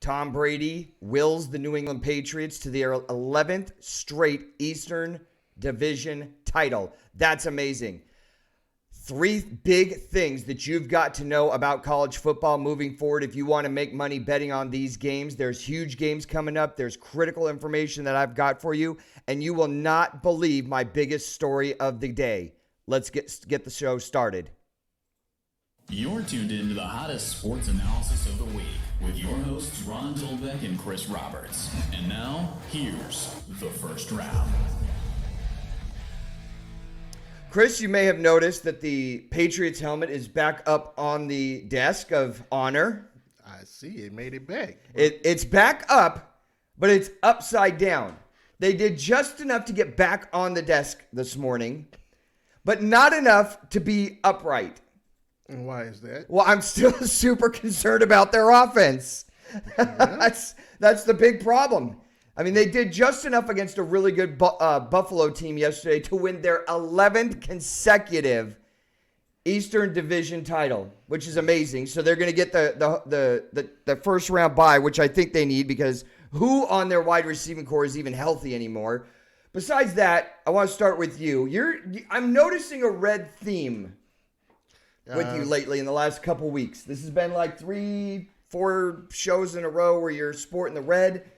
Tom Brady wills the New England Patriots to their 11th straight Eastern Division title. That's amazing. 3 big things that you've got to know about college football moving forward if you want to make money betting on these games. There's huge games coming up. There's critical information that I've got for you, and you will not believe my biggest story of the day. Let's get the show started. You're tuned in to the hottest sports analysis of the week with your hosts Ron Dolbeck and Chris Roberts. And now, here's the first round. Chris, you may have noticed that the Patriots helmet is back up on the desk of honor. I see. It made it back. It's back up, but it's upside down. They did just enough to get back on the desk this morning, but not enough to be upright. And why is that? Well, I'm still super concerned about their offense. Yeah. That's the big problem. I mean, they did just enough against a really good Buffalo team yesterday to win their 11th consecutive Eastern Division title, which is amazing. So they're going to get the first round bye, which I think they need because who on their wide receiving core is even healthy anymore? Besides that, I want to start with you. I'm noticing a red theme with you lately in the last couple weeks. This has been like 3-4 shows in a row where you're sporting the red.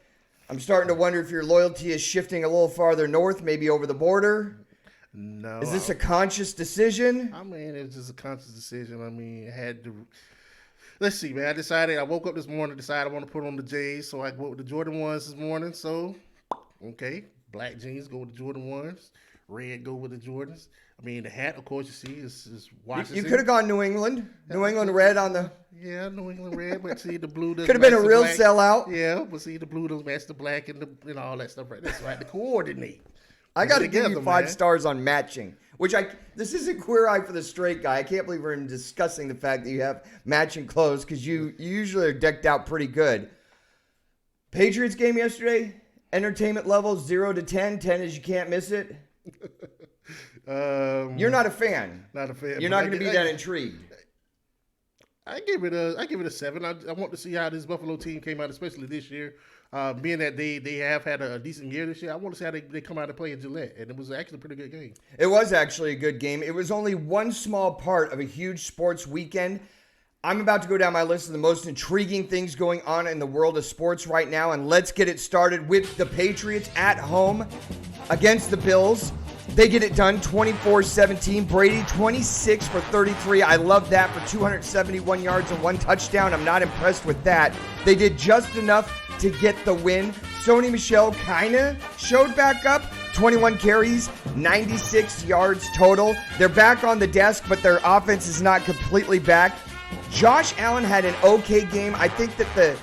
I'm starting to wonder if your loyalty is shifting a little farther north, maybe over the border. No. Is this a conscious decision? I mean, it's just a conscious decision. I mean, I had to. Let's see, man. I woke up this morning, decided I want to put on the J's, so I went with the Jordan 1s this morning. So, okay, black jeans go with the Jordan 1s, red go with the Jordans. I mean, the hat, of course, you see, is Washington. You could have gone New England. New England red on the... Yeah, New England red, but see, the blue doesn't could have been a real black. sellout. Yeah, but see, the blue doesn't match the black and all that stuff right there. So I had to coordinate. I got to give you 5 stars on matching, this isn't Queer Eye for the Straight Guy. I can't believe we're discussing the fact that you have matching clothes because you usually are decked out pretty good. Patriots game yesterday, entertainment level 0 to 10. 10 is you can't miss it. You're not a fan. Not a fan. You're not going to be that intrigued. I give it a 7. I want to see how this Buffalo team came out, especially this year. Being that they have had a decent year this year, I want to see how they come out and play in Gillette, and it was actually a pretty good game. It was actually a good game. It was only one small part of a huge sports weekend. I'm about to go down my list of the most intriguing things going on in the world of sports right now, and let's get it started with the Patriots at home against the Bills. They get it done 24-17. Brady 26 for 33. I love that for 271 yards and 1 touchdown. I'm not impressed with that. They did just enough to get the win. Sony Michel kind of showed back up. 21 carries, 96 yards total. They're back on the desk, but their offense is not completely back. Josh Allen had an okay game. I think that the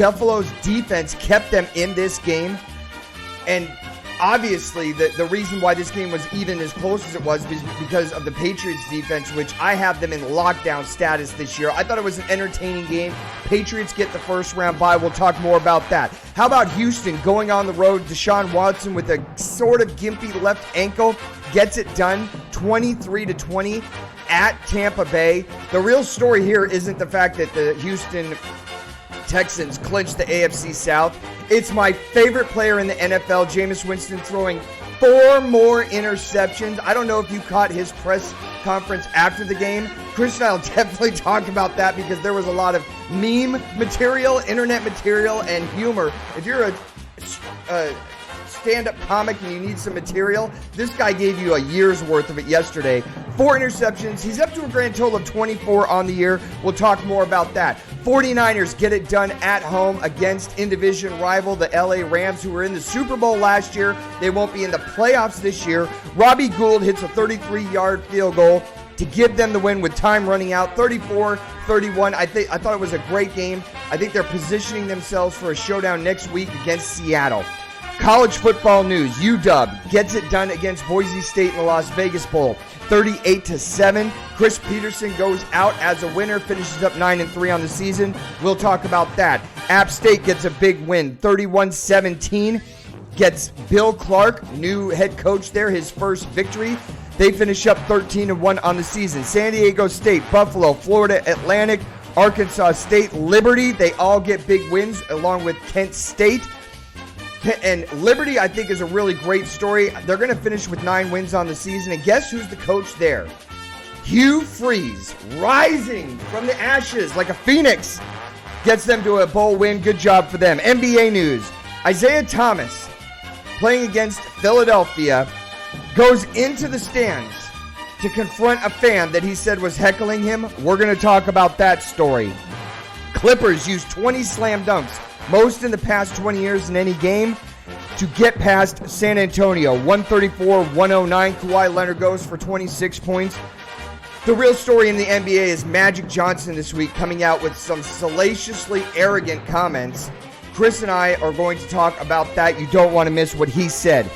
Buffalo's defense kept them in this game. And obviously, the reason why this game was even as close as it was because of the Patriots defense, which I have them in lockdown status this year. I thought it was an entertaining game. Patriots get the first round bye. We'll talk more about that. How about Houston going on the road? Deshaun Watson with a sort of gimpy left ankle gets it done 23-20 at Tampa Bay. The real story here isn't the fact that the Houston Texans clinched the AFC South. It's my favorite player in the NFL, Jameis Winston, throwing 4 more interceptions. I don't know if you caught his press conference after the game. Chris and I will definitely talk about that because there was a lot of meme material, internet material, and humor. If you're a stand-up comic and you need some material, this guy gave you a year's worth of it yesterday. 4 interceptions. He's up to a grand total of 24 on the year. We'll talk more about that. 49ers get it done at home against in-division rival, the LA Rams, who were in the Super Bowl last year. They won't be in the playoffs this year. Robbie Gould hits a 33-yard field goal to give them the win with time running out, 34-31. I thought it was a great game. I think they're positioning themselves for a showdown next week against Seattle. College football news. UW gets it done against Boise State in the Las Vegas Bowl, 38-7. Chris Peterson goes out as a winner, finishes up 9-3 on the season. We'll talk about that. App State gets a big win, 31-17. Gets Bill Clark, new head coach there, his first victory. They finish up 13-1 on the season. San Diego State, Buffalo, Florida Atlantic, Arkansas State, Liberty, they all get big wins along with Kent State. And Liberty, I think, is a really great story. They're going to finish with 9 wins on the season. And guess who's the coach there? Hugh Freeze, rising from the ashes like a phoenix, gets them to a bowl win. Good job for them. NBA news. Isaiah Thomas, playing against Philadelphia, goes into the stands to confront a fan that he said was heckling him. We're going to talk about that story. Clippers used 20 slam dunks, most in the past 20 years in any game, to get past San Antonio. 134-109. Kawhi Leonard goes for 26 points. The real story in the NBA is Magic Johnson this week coming out with some salaciously arrogant comments. Chris and I are going to talk about that. You don't want to miss what he said.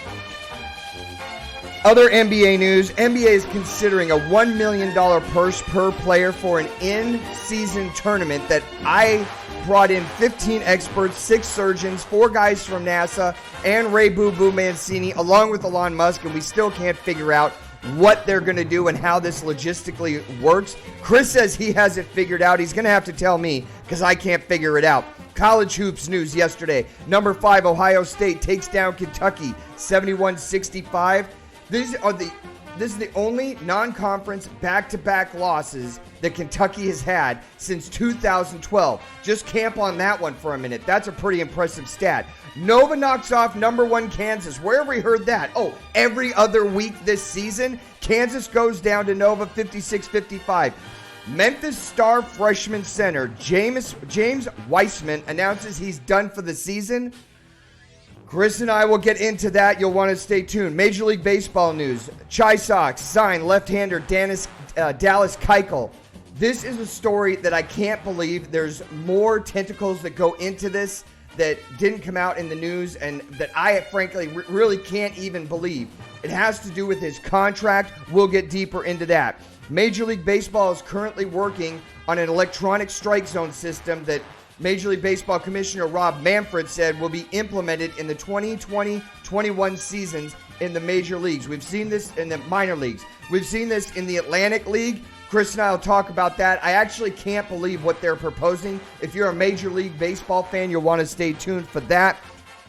Other NBA news, NBA is considering a $1 million purse per player for an in-season tournament that I brought in 15 experts, 6 surgeons, 4 guys from NASA, and Ray Boo Boo Mancini, along with Elon Musk, and we still can't figure out what they're going to do and how this logistically works. Chris says he has it figured out. He's going to have to tell me because I can't figure it out. College hoops news yesterday. Number 5, Ohio State takes down Kentucky 71-65. This is the only non-conference back-to-back losses that Kentucky has had since 2012. Just camp on that one for a minute. That's a pretty impressive stat. Nova knocks off number 1 Kansas. Where have we heard that? Oh, every other week this season, Kansas goes down to Nova 56-55. Memphis star freshman center James Weissman announces he's done for the season. Chris and I will get into that. You'll want to stay tuned. Major League Baseball news. Chi Sox sign left-hander Dallas Keuchel. This is a story that I can't believe. There's more tentacles that go into this that didn't come out in the news and that I frankly really can't even believe. It has to do with his contract. We'll get deeper into that. Major League Baseball is currently working on an electronic strike zone system that Major League Baseball Commissioner Rob Manfred said will be implemented in the 2020-21 seasons in the major leagues. We've seen this in the minor leagues. We've seen this in the Atlantic League. Chris and I will talk about that. I actually can't believe what they're proposing. If you're a Major League Baseball fan, you'll want to stay tuned for that.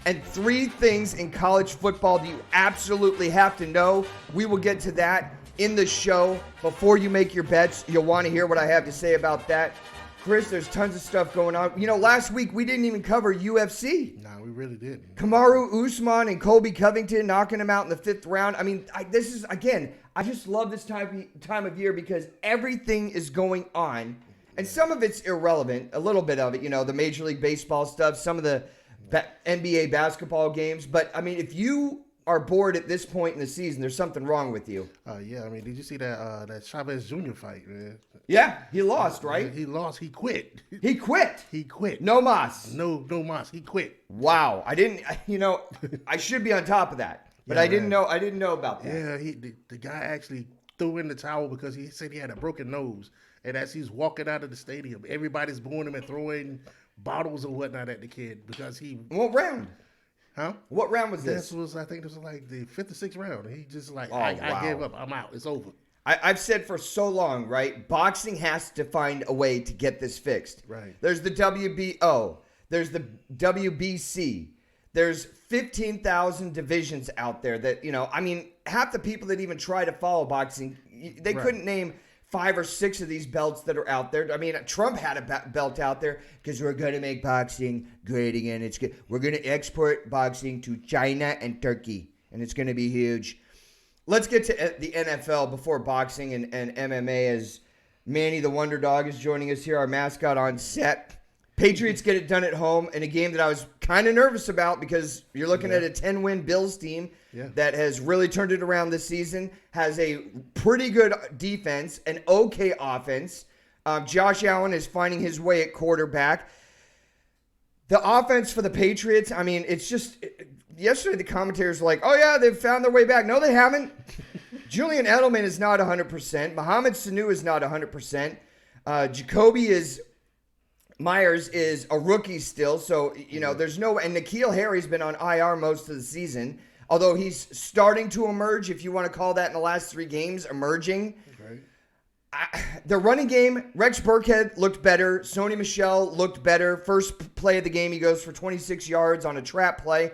And 3 things in college football that you absolutely have to know. We will get to that in the show. Before you make your bets, you'll want to hear what I have to say about that. Chris, there's tons of stuff going on. You know, last week we didn't even cover UFC. No, we really didn't. Kamaru Usman and Colby Covington knocking him out in the 5th round. I mean, this is, again, I just love this time of year because everything is going on. And some of it's irrelevant, a little bit of it, you know, the Major League Baseball stuff, some of the NBA basketball games. But, I mean, if you are bored at this point in the season, there's something wrong with you. Yeah, I mean, did you see that Chavez Jr. fight, man? Yeah, he lost, right? He lost. He quit. He quit. He quit. No mas. No mas. He quit. Wow. I didn't, you know, I should be on top of that. But yeah, I didn't know about that. Yeah, the guy actually threw in the towel because he said he had a broken nose. And as he's walking out of the stadium, everybody's booing him and throwing bottles and whatnot at the kid because he... What round? Huh? What round was this? I think this was like the 5th or 6th round. He just like, wow. I gave up. I'm out. It's over. I've said for so long, right? Boxing has to find a way to get this fixed. Right. There's the WBO. There's the WBC. There's 15,000 divisions out there that, you know, I mean, half the people that even try to follow boxing, they couldn't name 5 or 6 of these belts that are out there. I mean, Trump had a belt out there because we're going to make boxing great again. It's good. We're going to export boxing to China and Turkey, and it's going to be huge. Let's get to the NFL before boxing and MMA as Manny the Wonder Dog is joining us here, our mascot on set. Patriots get it done at home in a game that I was kind of nervous about because you're looking at a 10-win Bills team that has really turned it around this season, has a pretty good defense, an okay offense. Josh Allen is finding his way at quarterback. The offense for the Patriots, I mean, it's just... Yesterday, the commentators were like, oh, yeah, they've found their way back. No, they haven't. Julian Edelman is not 100%. Mohamed Sanu is not 100%. Jacoby Myers is a rookie still. So, you know, there's no... And N'Keal Harry's been on IR most of the season. Although he's starting to emerge, if you want to call that in the last 3 games, emerging. Right. The running game, Rex Burkhead looked better. Sony Michel looked better. First play of the game, he goes for 26 yards on a trap play.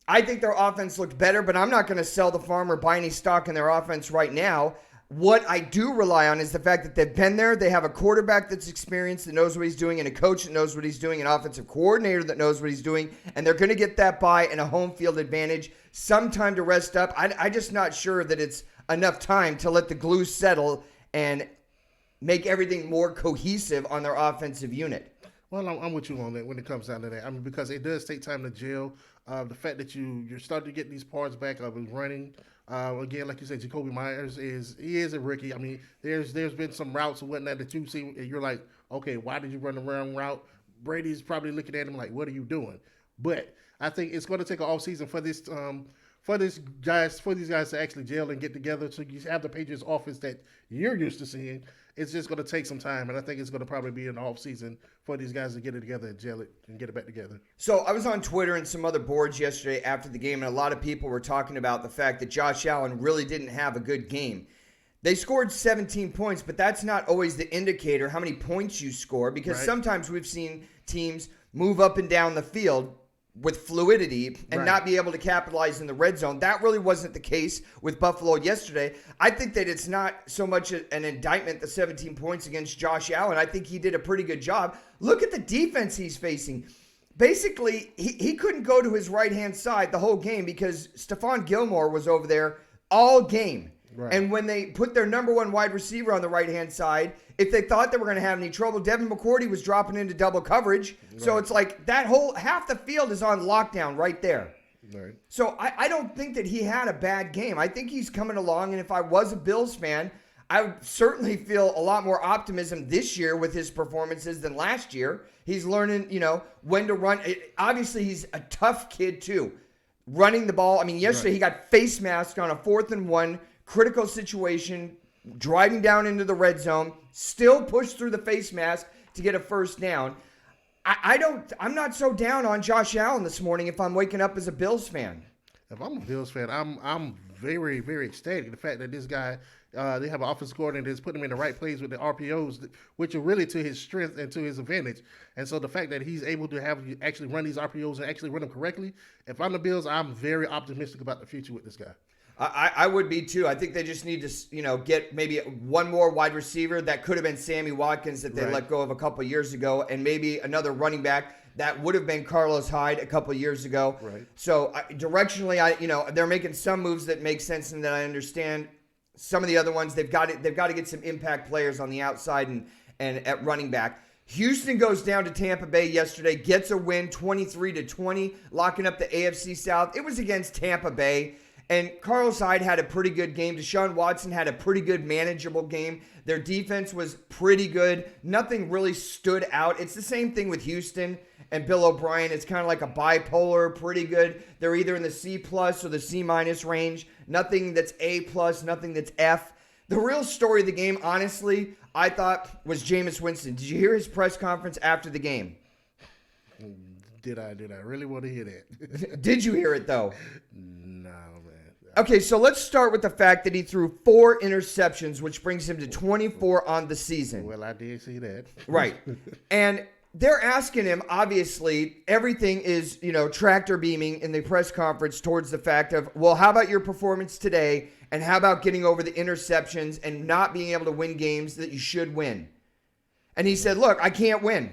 I think their offense looked better, but I'm not going to sell the farm or buy any stock in their offense right now. What I do rely on is the fact that they've been there. They have a quarterback that's experienced, that knows what he's doing, and a coach that knows what he's doing, an offensive coordinator that knows what he's doing, and they're going to get that bye and a home field advantage. Some time to rest up. I'm just not sure that it's enough time to let the glue settle and make everything more cohesive on their offensive unit. Well, I'm with you on that when it comes down to that. I mean, because it does take time to gel. The fact that you're starting to get these parts back of his running. Again, like you said, Jacoby Myers is a rookie. I mean, there's been some routes and whatnot that you see, and you're like, okay, why did you run the wrong route? Brady's probably looking at him like, what are you doing? But I think it's going to take an off season for these guys to actually gel and get together. So you have the Patriots offense that you're used to seeing. It's just going to take some time, and I think it's going to probably be an off season for these guys to get it together and gel it and get it back together. So I was on Twitter and some other boards yesterday after the game, and a lot of people were talking about the fact that Josh Allen really didn't have a good game. They scored 17 points, but that's not always the indicator how many points you score, because sometimes we've seen teams move up and down the field with fluidity and not be able to capitalize in the red zone. That really wasn't the case with Buffalo yesterday. I think that it's not so much an indictment, the 17 points against Josh Allen. I think he did a pretty good job. Look at the defense he's facing. Basically, he couldn't go to his right-hand side the whole game because Stephon Gilmore was over there all game. Right. And when they put their number one wide receiver on the right-hand side, if they thought they were going to have any trouble, Devin McCourty was dropping into double coverage. Right. So it's like that whole half the field is on lockdown right there. Right. So I don't think that he had a bad game. I think he's coming along, and if I was a Bills fan, I would certainly feel a lot more optimism this year with his performances than last year. He's learning, when to run. Obviously, he's a tough kid, too. Running the ball. I mean, yesterday he got face masked on a 4th and 1. Critical situation, driving down into the red zone, still pushed through the face mask to get a first down. I'm not so down on Josh Allen this morning if I'm waking up as a Bills fan. If I'm a Bills fan, I'm very, very ecstatic. The fact that this guy, they have an offensive coordinator that's putting him in the right place with the RPOs, which are really to his strength and to his advantage. And so the fact that he's able to have actually run these RPOs and actually run them correctly, if I'm the Bills, I'm very optimistic about the future with this guy. I would be too. I think they just need to, get maybe one more wide receiver. That could have been Sammy Watkins that they let go of a couple of years ago, and maybe another running back that would have been Carlos Hyde a couple of years ago. Right. So directionally, they're making some moves that make sense and that I understand. Some of the other ones, they've got to get some impact players on the outside and at running back. Houston goes down to Tampa Bay yesterday, gets a win, 23-20, locking up the AFC South. It was against Tampa Bay. And Carlos Hyde had a pretty good game. Deshaun Watson had a pretty good, manageable game. Their defense was pretty good. Nothing really stood out. It's the same thing with Houston and Bill O'Brien. It's kind of like a bipolar, pretty good. They're either in the C+ or the C- range. Nothing that's A+, nothing that's F. The real story of the game, honestly, I thought was Jameis Winston. Did you hear his press conference after the game? Did I really want to hear that? Did you hear it, though? No, man. Okay, so let's start with the fact that he threw 4 interceptions, which brings him to 24 on the season. Well, I did see that. Right. And they're asking him, obviously, everything is, tractor beaming in the press conference towards the fact of, well, how about your performance today? And how about getting over the interceptions and not being able to win games that you should win? And he said, look, I can't win.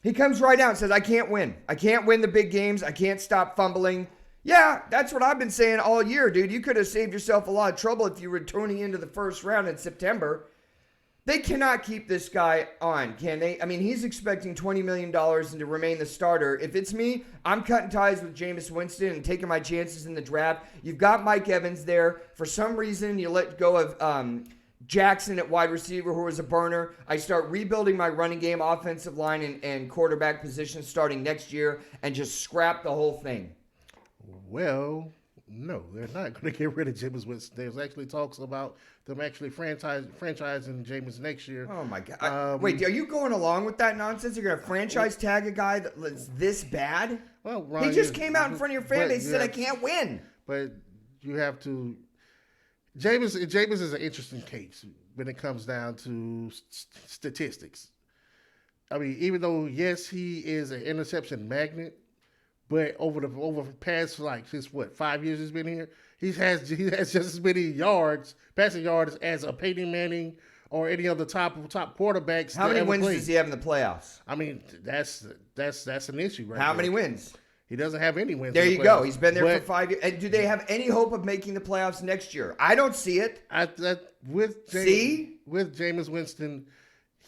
He comes right out and says, I can't win. I can't win the big games. I can't stop fumbling. Yeah, that's what I've been saying all year, dude. You could have saved yourself a lot of trouble if you were turning into the first round in September. They cannot keep this guy on, can they? I mean, he's expecting $20 million and to remain the starter. If it's me, I'm cutting ties with Jameis Winston and taking my chances in the draft. You've got Mike Evans there. For some reason, you let go of Jackson at wide receiver, who was a burner. I start rebuilding my running game, offensive line, and quarterback position starting next year and just scrap the whole thing. Well, no, they're not going to get rid of Jameis Winston. There's actually talks about them actually franchising Jameis next year. Oh, my God. Wait, are you going along with that nonsense? You're going to franchise tag a guy that's this bad? Well, Ron, he just came out in front of your fan base and said, I can't win. But you have to... Jameis is an interesting case when it comes down to statistics. I mean, even though yes, he is an interception magnet, but over the past like since 5 years he's been here, he has just as many passing yards as a Peyton Manning or any other top quarterbacks. How many wins does he have in the playoffs? I mean, that's an issue, right? How many wins? He doesn't have any wins. There you go. He's been there for 5 years. And do they have any hope of making the playoffs next year? I don't see it. With Jameis Winston,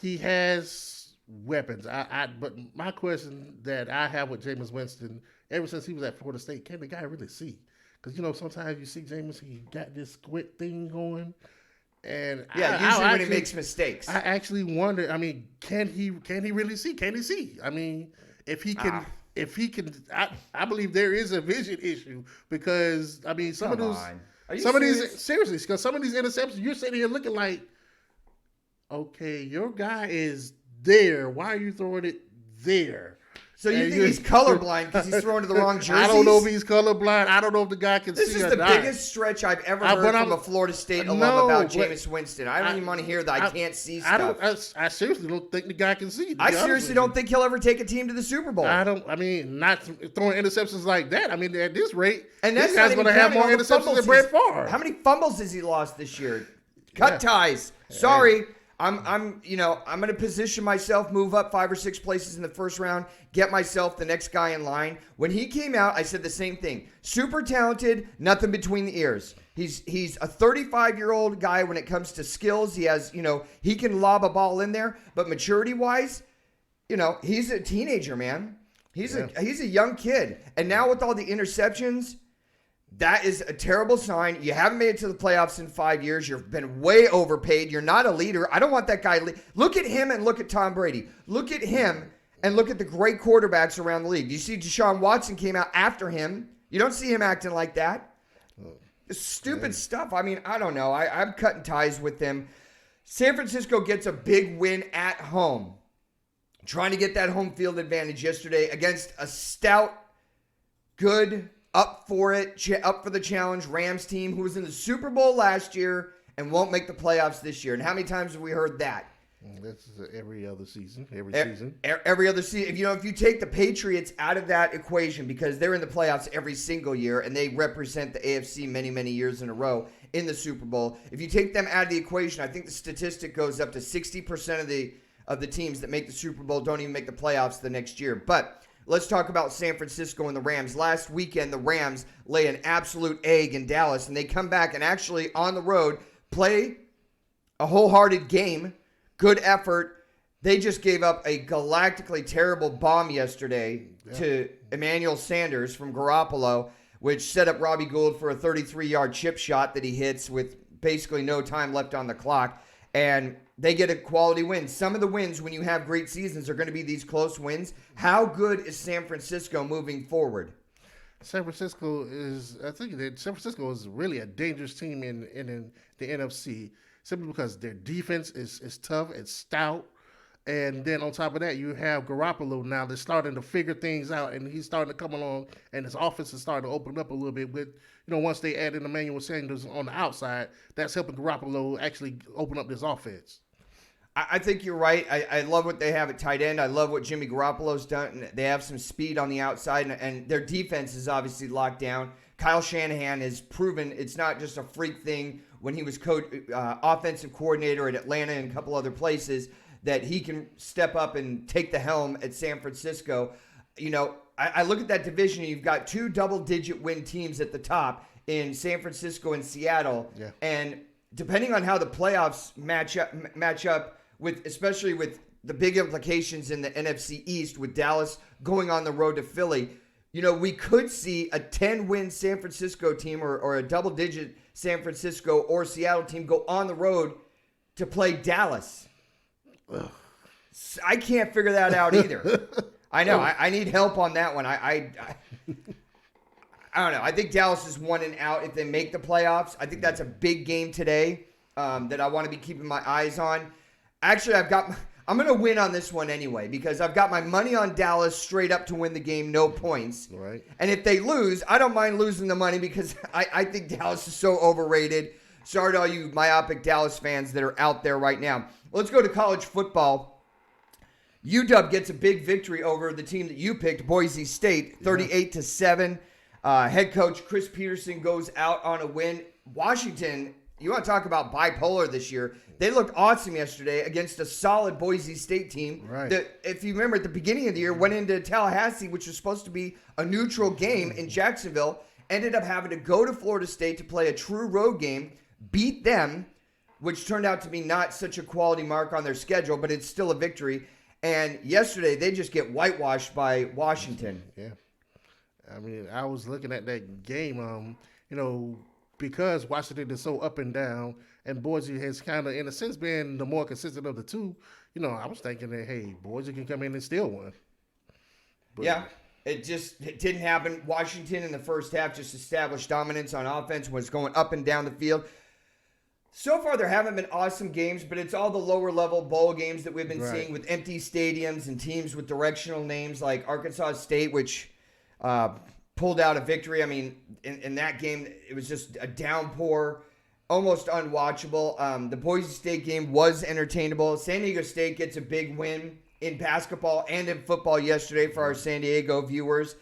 he has weapons. But my question that I have with Jameis Winston, ever since he was at Florida State, can the guy really see? Because sometimes you see Jameis, he got this quick thing going, and usually when he makes mistakes, I actually wonder. I mean, can he really see? Can he see? I mean, if he can. If he can, I believe there is a vision issue because I mean some of these because some of these interceptions you're sitting here looking like, okay, your guy is there. Why are you throwing it there? So you think he's colorblind because he's throwing to the wrong jerseys? I don't know if he's colorblind. I don't know if the guy can see. This is the biggest stretch I've ever heard from a Florida State alum about Jameis Winston. I don't even want to hear that I can't see stuff. I seriously don't think the guy can see. I seriously don't think he'll ever take a team to the Super Bowl. Not throwing interceptions like that. I mean, at this rate, and this guy's going to have more interceptions than Brett Favre. How many fumbles has he lost this year? Cut ties. Sorry. I'm going to position myself, move up 5 or 6 places in the first round, get myself the next guy in line. When he came out, I said the same thing. Super talented, nothing between the ears. He's a 35-year-old guy when it comes to skills. He has, he can lob a ball in there, but maturity-wise, he's a teenager, man. He's a young kid. And now with all the interceptions, that is a terrible sign. You haven't made it to the playoffs in 5 years. You've been way overpaid. You're not a leader. I don't want that guy. Look at him and look at Tom Brady. Look at him and look at the great quarterbacks around the league. You see Deshaun Watson came out after him. You don't see him acting like that. Stupid stuff. I mean, I don't know. I'm cutting ties with them. San Francisco gets a big win at home. Trying to get that home field advantage yesterday against a stout, good, up for the challenge Rams team who was in the Super Bowl last year and won't make the playoffs this year. And how many times have we heard that? That's every other season. Every other season. If you take the Patriots out of that equation because they're in the playoffs every single year and they represent the AFC many, many years in a row in the Super Bowl. If you take them out of the equation, I think the statistic goes up to 60% of the teams that make the Super Bowl don't even make the playoffs the next year. But let's talk about San Francisco and the Rams. Last weekend, the Rams lay an absolute egg in Dallas, and they come back and actually on the road play a wholehearted game. Good effort. They just gave up a galactically terrible bomb yesterday to Emmanuel Sanders from Garoppolo, which set up Robbie Gould for a 33-yard chip shot that he hits with basically no time left on the clock. And they get a quality win. Some of the wins when you have great seasons are going to be these close wins. How good is San Francisco moving forward? San Francisco is really a dangerous team in the NFC, simply because their defense is tough, it's stout. And then on top of that, you have Garoppolo now that's starting to figure things out, and he's starting to come along, and his offense is starting to open up a little bit with, once they add in Emmanuel Sanders on the outside, that's helping Garoppolo actually open up this offense. I think you're right. I love what they have at tight end. I love what Jimmy Garoppolo's done. They have some speed on the outside, and their defense is obviously locked down. Kyle Shanahan has proven it's not just a freak thing when he was offensive coordinator at Atlanta and a couple other places, that he can step up and take the helm at San Francisco. I look at that division, and you've got 2 double-digit win teams at the top in San Francisco and Seattle. Yeah. And depending on how the playoffs match up with, especially with the big implications in the NFC East with Dallas going on the road to Philly, we could see a 10-win San Francisco team or a double-digit San Francisco or Seattle team go on the road to play Dallas. Ugh. I can't figure that out either. I know. I need help on that one. I don't know. I think Dallas is 1 and out if they make the playoffs. I think that's a big game today that I want to be keeping my eyes on. Actually, I'm going to win on this one anyway because I've got my money on Dallas straight up to win the game, no points. Right. And if they lose, I don't mind losing the money because I think Dallas is so overrated. Sorry to all you myopic Dallas fans that are out there right now. Let's go to college football. UW gets a big victory over the team that you picked, Boise State, 38-7. Head coach Chris Peterson goes out on a win. Washington, you want to talk about bipolar this year. They looked awesome yesterday against a solid Boise State team. Right. That, if you remember, at the beginning of the year, went into Tallahassee, which was supposed to be a neutral game in Jacksonville, ended up having to go to Florida State to play a true road game, beat them, which turned out to be not such a quality mark on their schedule, but it's still a victory. And yesterday, they just get whitewashed by Washington. Yeah. I mean, I was looking at that game, because Washington is so up and down, and Boise has kind of, in a sense, been the more consistent of the two. I was thinking that, hey, Boise can come in and steal one. But, yeah, it didn't happen. Washington in the first half just established dominance on offense, was going up and down the field. So far, there haven't been awesome games, but it's all the lower-level bowl games that we've been seeing with empty stadiums and teams with directional names like Arkansas State, which pulled out a victory. I mean, in that game, it was just a downpour, almost unwatchable. The Boise State game was entertainable. San Diego State gets a big win in basketball and in football yesterday for our San Diego viewers.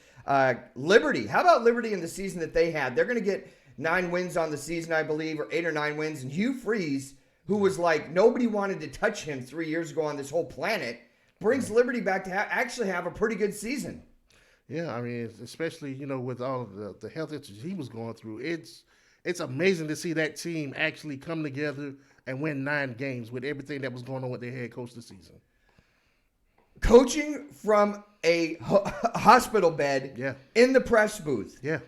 Liberty, how about Liberty in the season that they had? They're going to get 9 wins on the season, I believe, or 8 or 9 wins. And Hugh Freeze, who was like, nobody wanted to touch him 3 years ago on this whole planet, brings Liberty back to actually have a pretty good season. Yeah, I mean, especially, with all of the health issues he was going through, it's amazing to see that team actually come together and win 9 games with everything that was going on with their head coach this season. Coaching from a hospital bed in the press booth. Yeah.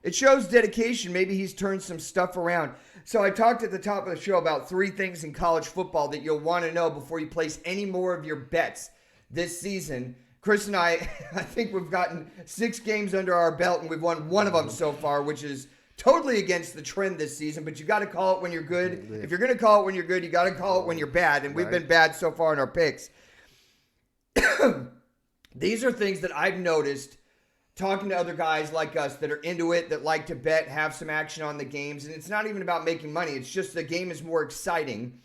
It shows dedication. Maybe he's turned some stuff around. So I talked at the top of the show about 3 things in college football that you'll want to know before you place any more of your bets this season. Chris and I think we've gotten 6 games under our belt, and we've won 1 of them so far, which is totally against the trend this season. But you got to call it when you're good. If you're going to call it when you're good, you got to call it when you're bad. And we've been bad so far in our picks. These are things that I've noticed talking to other guys like us that are into it, that like to bet, have some action on the games. And it's not even about making money. It's just the game is more exciting.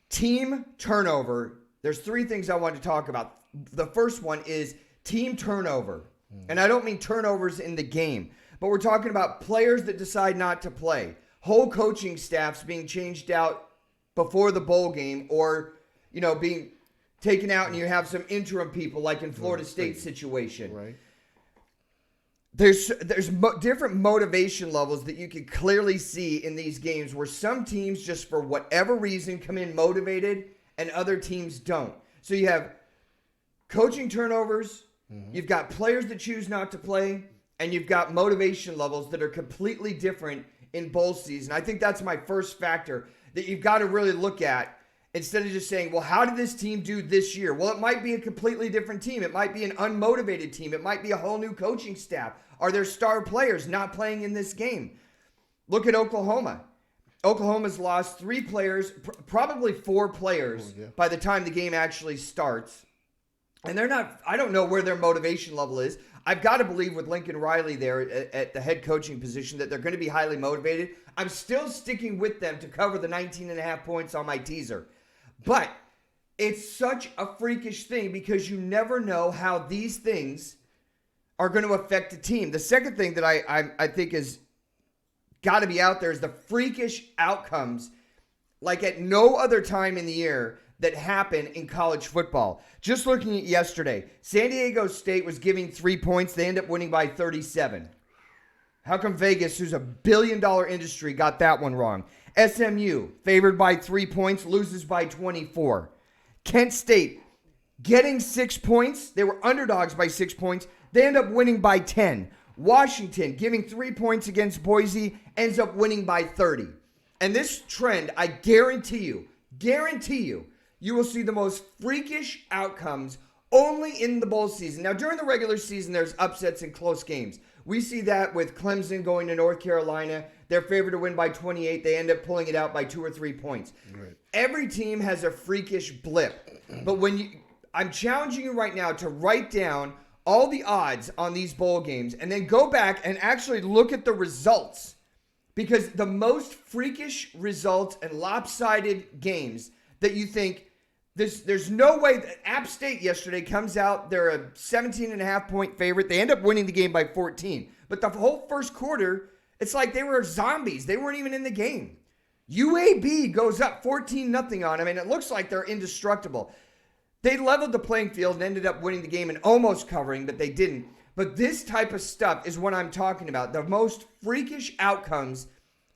Team turnover. There's 3 things I want to talk about. The first one is team turnover. And I don't mean turnovers in the game, but we're talking about players that decide not to play. Whole coaching staffs being changed out before the bowl game, or, being taken out, and you have some interim people like in Florida State situation. Right. There's different motivation levels that you can clearly see in these games, where some teams just for whatever reason come in motivated and other teams don't. So you have coaching turnovers, you've got players that choose not to play, and you've got motivation levels that are completely different in bowl season. I think that's my first factor that you've got to really look at, instead of just saying, well, how did this team do this year? Well, it might be a completely different team. It might be an unmotivated team. It might be a whole new coaching staff. Are there star players not playing in this game? Look at Oklahoma. Oklahoma's lost 3 players, probably 4 players by the time the game actually starts. And they're not, I don't know where their motivation level is. I've got to believe with Lincoln Riley there at the head coaching position that they're going to be highly motivated. I'm still sticking with them to cover the 19.5 points on my teaser. But it's such a freakish thing because you never know how these things are going to affect a team. The second thing that I think is got to be out there is the freakish outcomes like at no other time in the year that happen in college football. Just looking at yesterday, San Diego State was giving 3 points. They end up winning by 37. How come Vegas, who's a billion-dollar industry, got that one wrong? SMU, favored by 3 points, loses by 24. Kent State, getting 6 points. They were underdogs by 6 points. They end up winning by 10. Washington, giving 3 points against Boise, ends up winning by 30. And this trend, I guarantee you, you will see the most freakish outcomes only in the bowl season. Now, during the regular season, there's upsets and close games. We see that with Clemson going to North Carolina. They're favored to win by 28. They end up pulling it out by 2 or 3 points. Right. Every team has a freakish blip. But I'm challenging you right now to write down all the odds on these bowl games and then go back and actually look at the results Because the most freakish results and lopsided games that you think, there's no way that App State yesterday comes out, they're a 17.5-point favorite. They end up winning the game by 14. But the whole first quarter, it's like they were zombies. They weren't even in the game. UAB goes up 14-0 on them, and it looks like they're indestructible. They leveled the playing field and ended up winning the game and almost covering, but they didn't. But this type of stuff is what I'm talking about. The most freakish outcomes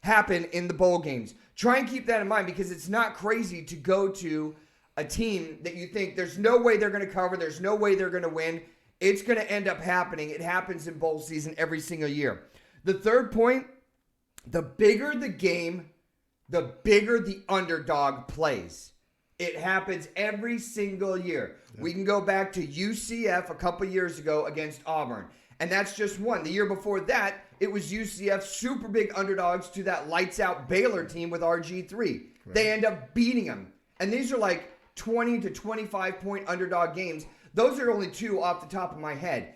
happen in the bowl games. Try and keep that in mind, because it's not crazy to go to a team that you think there's no way they're going to cover, there's no way they're going to win. It's going to end up happening. It happens in bowl season every single year. The third point, the bigger the game, the bigger the underdog plays. It happens every single year. Yeah. We can go back to UCF a couple years ago against Auburn, and that's just one. The year before that, it was UCF super big underdogs to that lights-out Baylor team with RG3. Right. They end up beating them. And these are like 20 to 25-point underdog games. Those are only two off the top of my head.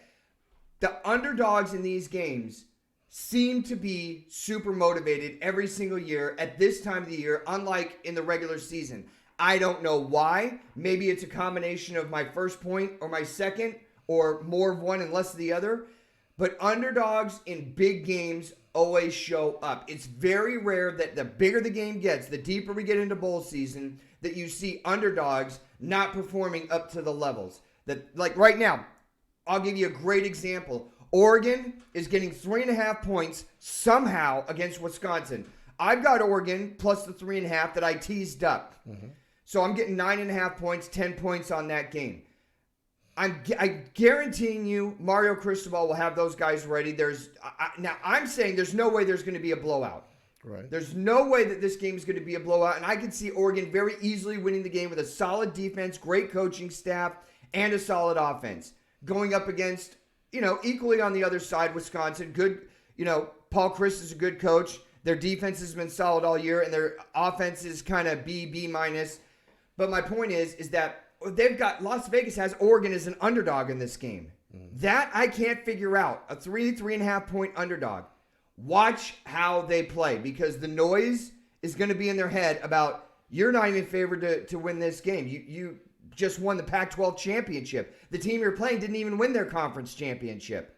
The underdogs in these games seem to be super motivated every single year at this time of the year, unlike in the regular season. I don't know why. Maybe it's a combination of my first point or my second, or more of one and less of the other. But underdogs in big games always show up. It's very rare that the bigger the game gets, the deeper we get into bowl season, that you see underdogs not performing up to the levels. That, like right now, I'll give you a great example. Oregon is getting 3.5 points somehow against Wisconsin. I've got Oregon plus the 3.5 that I teased up. Mm-hmm. So I'm getting 9.5 points, 10 points on that game. I'm guaranteeing you Mario Cristobal will have those guys ready. Now I'm saying there's no way there's going to be a blowout. Right. There's no way that this game is going to be a blowout, and I can see Oregon very easily winning the game with a solid defense, great coaching staff, and a solid offense. Going up against, equally on the other side, Wisconsin, good, Paul Chryst is a good coach. Their defense has been solid all year, and their offense is kind of B minus. But my point is that they've got, Las Vegas has Oregon as an underdog in this game. Mm-hmm. That I can't figure out. A 3.5 point underdog. Watch how they play, because the noise is going to be in their head about, you're not even favored to win this game. You just won the Pac-12 championship. The team you're playing didn't even win their conference championship.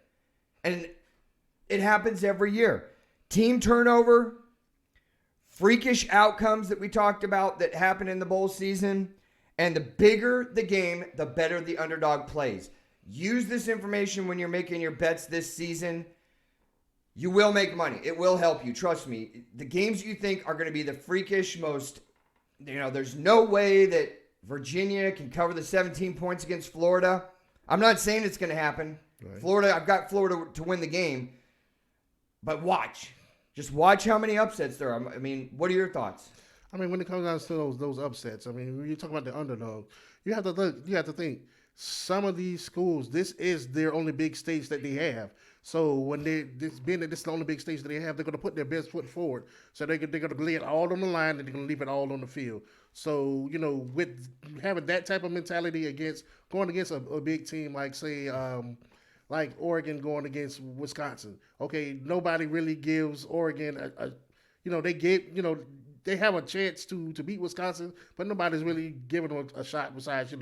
And it happens every year. Team turnover, freakish outcomes that we talked about that happen in the bowl season, and the bigger the game, the better the underdog plays. Use this information when you're making your bets this season. You will make money. It will help you. Trust me. The games you think are going to be the freakish most, there's no way that Virginia can cover the 17 points against Florida. I'm not saying it's going to happen. Right. Florida, I've got Florida to win the game. But watch. Just watch how many upsets there are. I mean, what are your thoughts? I mean, when it comes down to those upsets, I mean, when you talk about the underdog, you have to think some of these schools, this is their only big stage that they have. So when this is the only big stage that they have, they're going to put their best foot forward. So they're going to lay it all on the line, and they're going to leave it all on the field. So, with having that type of mentality going against a big team like, say, like Oregon going against Wisconsin. Okay, nobody really gives Oregon they have a chance to beat Wisconsin, but nobody's really giving them a shot besides,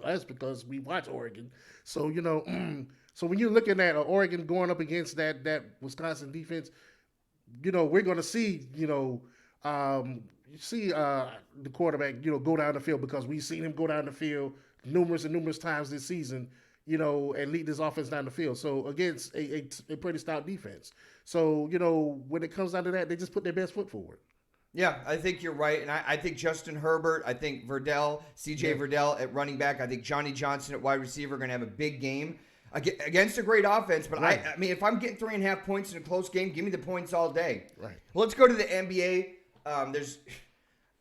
us, because we watch Oregon. So, so when you're looking at Oregon going up against that Wisconsin defense, we're going to see, the quarterback, go down the field, because we've seen him go down the field numerous times this season, and lead this offense down the field. So against a pretty stout defense. So, when it comes down to that, they just put their best foot forward. Yeah, I think you're right. And I think Justin Herbert, I think CJ Verdell at running back, I think Johnny Johnson at wide receiver are going to have a big game against a great offense. But right. I mean, if I'm getting 3.5 points in a close game, give me the points all day. Right. Well, let's go to the NBA. There's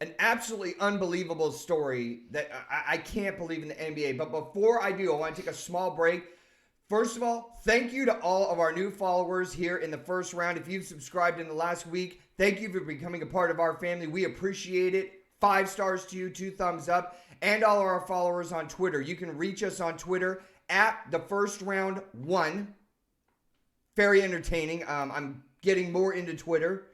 an absolutely unbelievable story that I can't believe in the NBA. But before I do, I want to take a small break. First of all, thank you to all of our new followers here in the first round. If you've subscribed in the last week, thank you for becoming a part of our family. We appreciate it. 5 stars to you, 2 thumbs up. And all of our followers on Twitter. You can reach us on Twitter at TheFirstRound1. Very entertaining. I'm getting more into Twitter.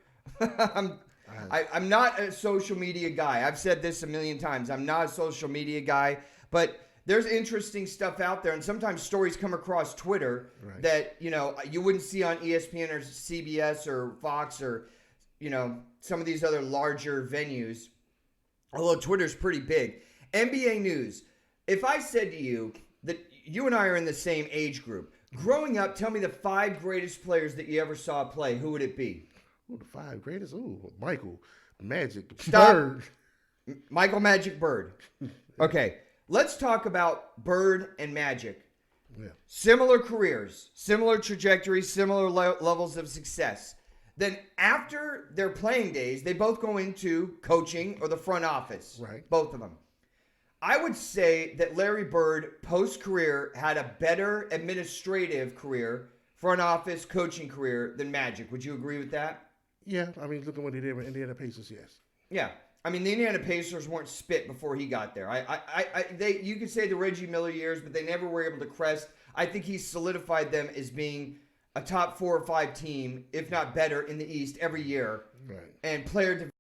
I'm not a social media guy. I've said this a million times. I'm not a social media guy, but there's interesting stuff out there, and sometimes stories come across Twitter that, you wouldn't see on ESPN or CBS or Fox or, some of these other larger venues, although Twitter's pretty big. NBA news. If I said to you that you and I are in the same age group, growing up, tell me the 5 greatest players that you ever saw play, who would it be? Oh, the 5 greatest? Ooh, Michael, Magic, Stop. Bird. Michael Magic Bird. Okay, let's talk about Bird and Magic. Yeah. Similar careers, similar trajectories, similar levels of success. Then after their playing days, they both go into coaching or the front office. Right. Both of them. I would say that Larry Bird, post-career, had a better administrative career, front office, coaching career than Magic. Would you agree with that? Yeah, I mean, look at what he did with Indiana Pacers, yes. Yeah. I mean, the Indiana Pacers weren't spit before he got there. You could say the Reggie Miller years, but they never were able to crest. I think he solidified them as being a top 4 or 5 team, if not better, in the East every year. Right. And player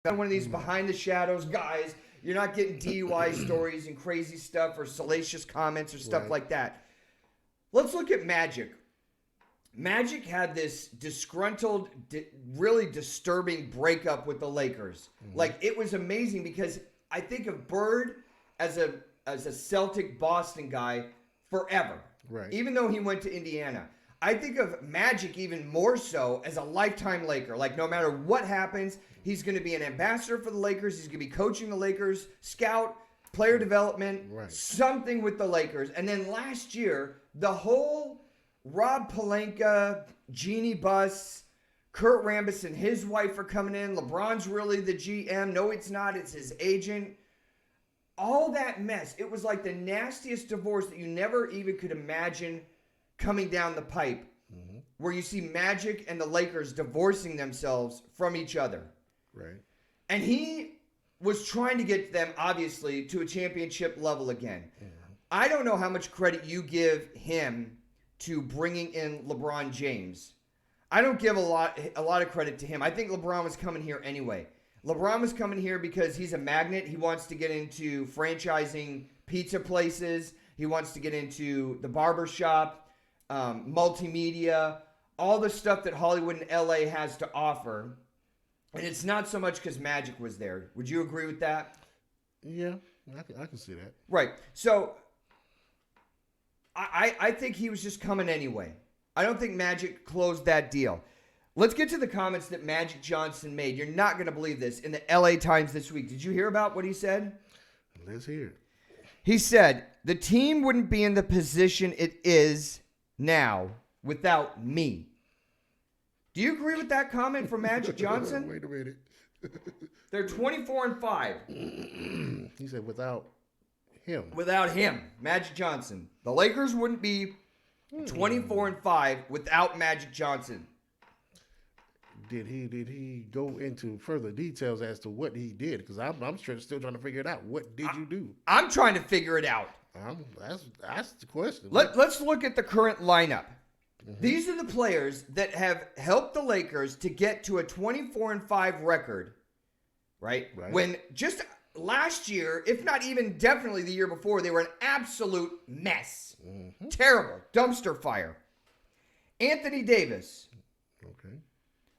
one of these behind the shadows guys. You're not getting DUI stories and crazy stuff or salacious comments or stuff like that. Let's look at Magic. Magic had this disgruntled, really disturbing breakup with the Lakers. Like, it was amazing because I think of Bird as a Celtic Boston guy forever. Right. Even though he went to Indiana. I think of Magic even more so as a lifetime Laker. Like, no matter what happens, he's going to be an ambassador for the Lakers. He's going to be coaching the Lakers, scout, player development, something with the Lakers. And then last year, the whole Rob Pelinka, Jeannie Buss, Kurt Rambis and his wife are coming in. LeBron's really the GM. No, it's not. It's his agent. All that mess. It was like the nastiest divorce that you never even could imagine coming down the pipe, where you see Magic and the Lakers divorcing themselves from each other. Right. And he was trying to get them, obviously, to a championship level again. I don't know how much credit you give him to bringing in LeBron James. I don't give a lot of credit to him. I think LeBron was coming here anyway. LeBron was coming here because he's a magnet. He wants to get into franchising pizza places. He wants to get into the barber shop, multimedia, all the stuff that Hollywood and LA has to offer. And it's not so much because Magic was there. Would you agree with that? Yeah, I can see that. Right. So I think he was just coming anyway. I don't think Magic closed that deal. Let's get to the comments that Magic Johnson made. You're not going to believe this. In the LA Times this week. Did you hear about what he said? Let's hear it. He said, the team wouldn't be in the position it is now without me. Do you agree with that comment from Magic Johnson? Wait a minute. They're 24-5. He said without him. Without him, Magic Johnson. The Lakers wouldn't be 24-5 without Magic Johnson. Did he go into further details as to what he did? Because I'm still trying to figure it out. What did you do? I'm trying to figure it out. That's the question. Let's look at the current lineup. These are the players that have helped the Lakers to get to a 24-5 record, right? When just last year, if not even definitely the year before, they were an absolute mess. Terrible. Dumpster fire. Anthony Davis. Okay.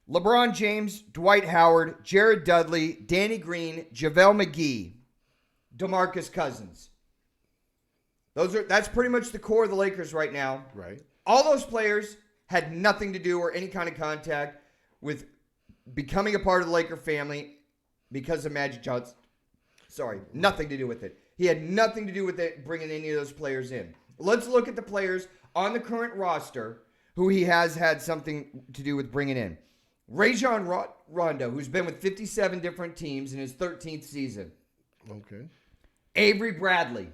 LeBron James, Dwight Howard, Jared Dudley, Danny Green, JaVale McGee, DeMarcus Cousins. That's pretty much the core of the Lakers right now. Right. All those players had nothing to do or any kind of contact with becoming a part of the Laker family because of Magic Johnson. Sorry, nothing to do with it. He had nothing to do with it bringing any of those players in. Let's look at the players on the current roster who he has had something to do with bringing in. Rajon Rondo, who's been with 57 different teams in his 13th season. Okay. Avery Bradley.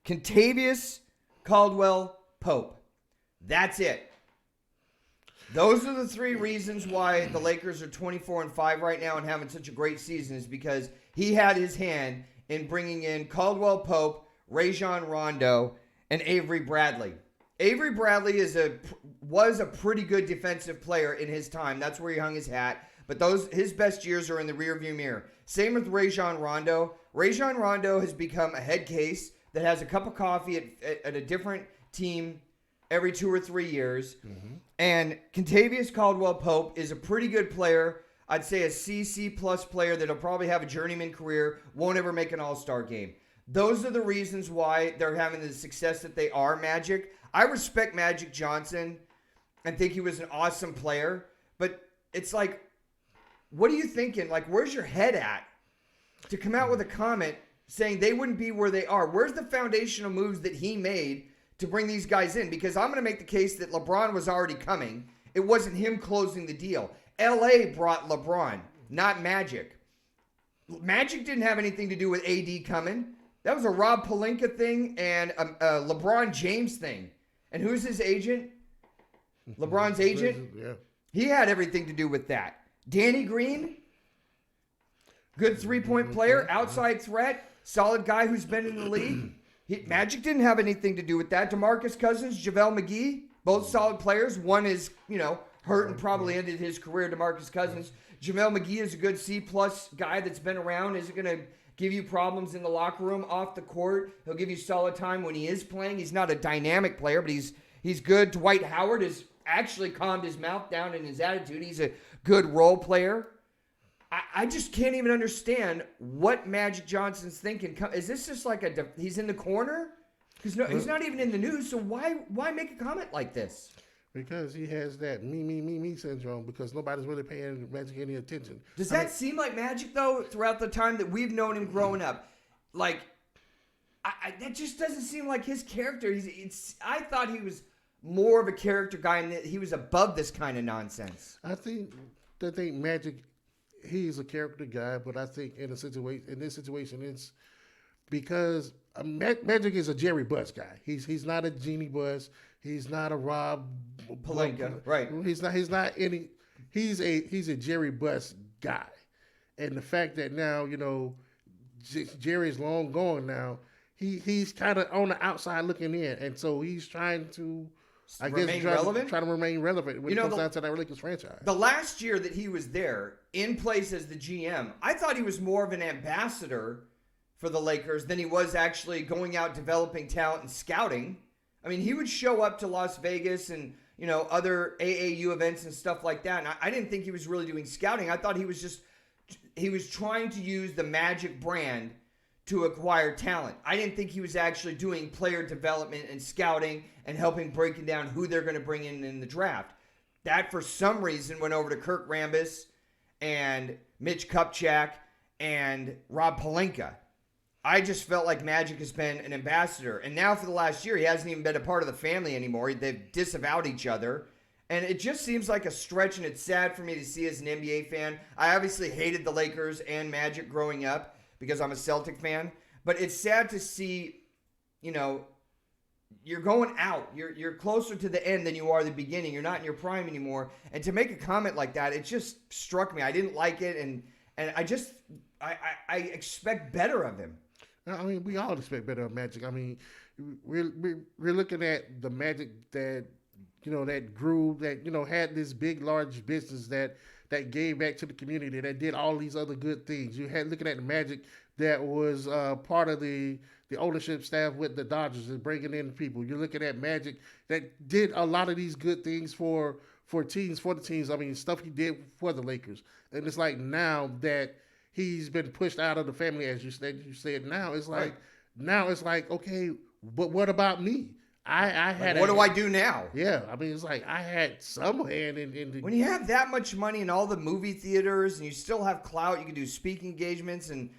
Kentavious Caldwell-Pope. That's it. Those are the 3 reasons why the Lakers are 24-5 right now and having such a great season, is because he had his hand in bringing in Caldwell-Pope, Rajon Rondo, and Avery Bradley. Avery Bradley was a pretty good defensive player in his time. That's where he hung his hat. But his best years are in the rearview mirror. Same with Rajon Rondo. Rajon Rondo has become a head case that has a cup of coffee at a different team every 2 or 3 years. Mm-hmm. And Kentavious Caldwell-Pope is a pretty good player. I'd say a C+ player that'll probably have a journeyman career, won't ever make an all-star game. Those are the reasons why they're having the success that they are, Magic. I respect Magic Johnson and think he was an awesome player. But it's like, what are you thinking? Like, where's your head at to come out with a comment saying they wouldn't be where they are? Where's the foundational moves that he made to bring these guys in? Because I'm going to make the case that LeBron was already coming. It wasn't him closing the deal. LA brought LeBron, not Magic. Magic didn't have anything to do with AD coming. That was a Rob Pelinka thing and a LeBron James thing. And who's his agent? LeBron's agent? Yeah. He had everything to do with that. Danny Green, good three-point player, outside threat, solid guy who's been in the league. Magic didn't have anything to do with that. DeMarcus Cousins, JaVale McGee, both solid players. One is, hurt and probably ended his career, DeMarcus Cousins. JaVale McGee is a good C+ guy that's been around. Isn't going to give you problems in the locker room, off the court. He'll give you solid time when he is playing. He's not a dynamic player, but he's good. Dwight Howard has actually calmed his mouth down in his attitude. He's a good role player. I just can't even understand what Magic Johnson's thinking. Is this just like he's in the corner? Because he's not even in the news, so why make a comment like this? Because he has that me syndrome because nobody's really paying Magic any attention. Does that seem like Magic, though, throughout the time that we've known him growing up? Like, that just doesn't seem like his character. I thought he was more of a character guy and that he was above this kind of nonsense. I think Magic, he's a character guy, but I think in this situation, it's because Magic is a Jerry Buss guy. He's not a Jeannie Buss. He's not a Rob Pelinka, right? He's not any. He's a Jerry Buss guy, and the fact that now Jerry's long gone now, he's kind of on the outside looking in, and so he's trying to. I guess try to remain relevant when it comes down to that Lakers franchise. The last year that he was there, in place as the GM, I thought he was more of an ambassador for the Lakers than he was actually going out developing talent and scouting. I mean, he would show up to Las Vegas and, other AAU events and stuff like that. And I didn't think he was really doing scouting. I thought he was trying to use the Magic brand to acquire talent. I didn't think he was actually doing player development and scouting and helping breaking down who they're going to bring in the draft. That, for some reason, went over to Kirk Rambis and Mitch Kupchak and Rob Pelinka. I just felt like Magic has been an ambassador. And now for the last year, he hasn't even been a part of the family anymore. They've disavowed each other. And it just seems like a stretch, and it's sad for me to see as an NBA fan. I obviously hated the Lakers and Magic growing up because I'm a Celtic fan. But it's sad to see, you're going out. You're closer to the end than you are the beginning. You're not in your prime anymore. And to make a comment like that, it just struck me. I didn't like it, and I expect better of him. I mean, we all expect better of Magic. I mean, we're looking at the Magic that that grew, that had this big, large business that gave back to the community, that did all these other good things. You had looking at the Magic that was part of the ownership staff with the Dodgers and bringing in people. You're looking at Magic that did a lot of these good things for the teams. I mean, stuff he did for the Lakers. And it's like now that he's been pushed out of the family, as you said. Now it's like, okay, but what about me? I had. What do I do now? Yeah, I mean, it's like I had some hand in the. When you have that much money in all the movie theaters and you still have clout, you can do speaking engagements, and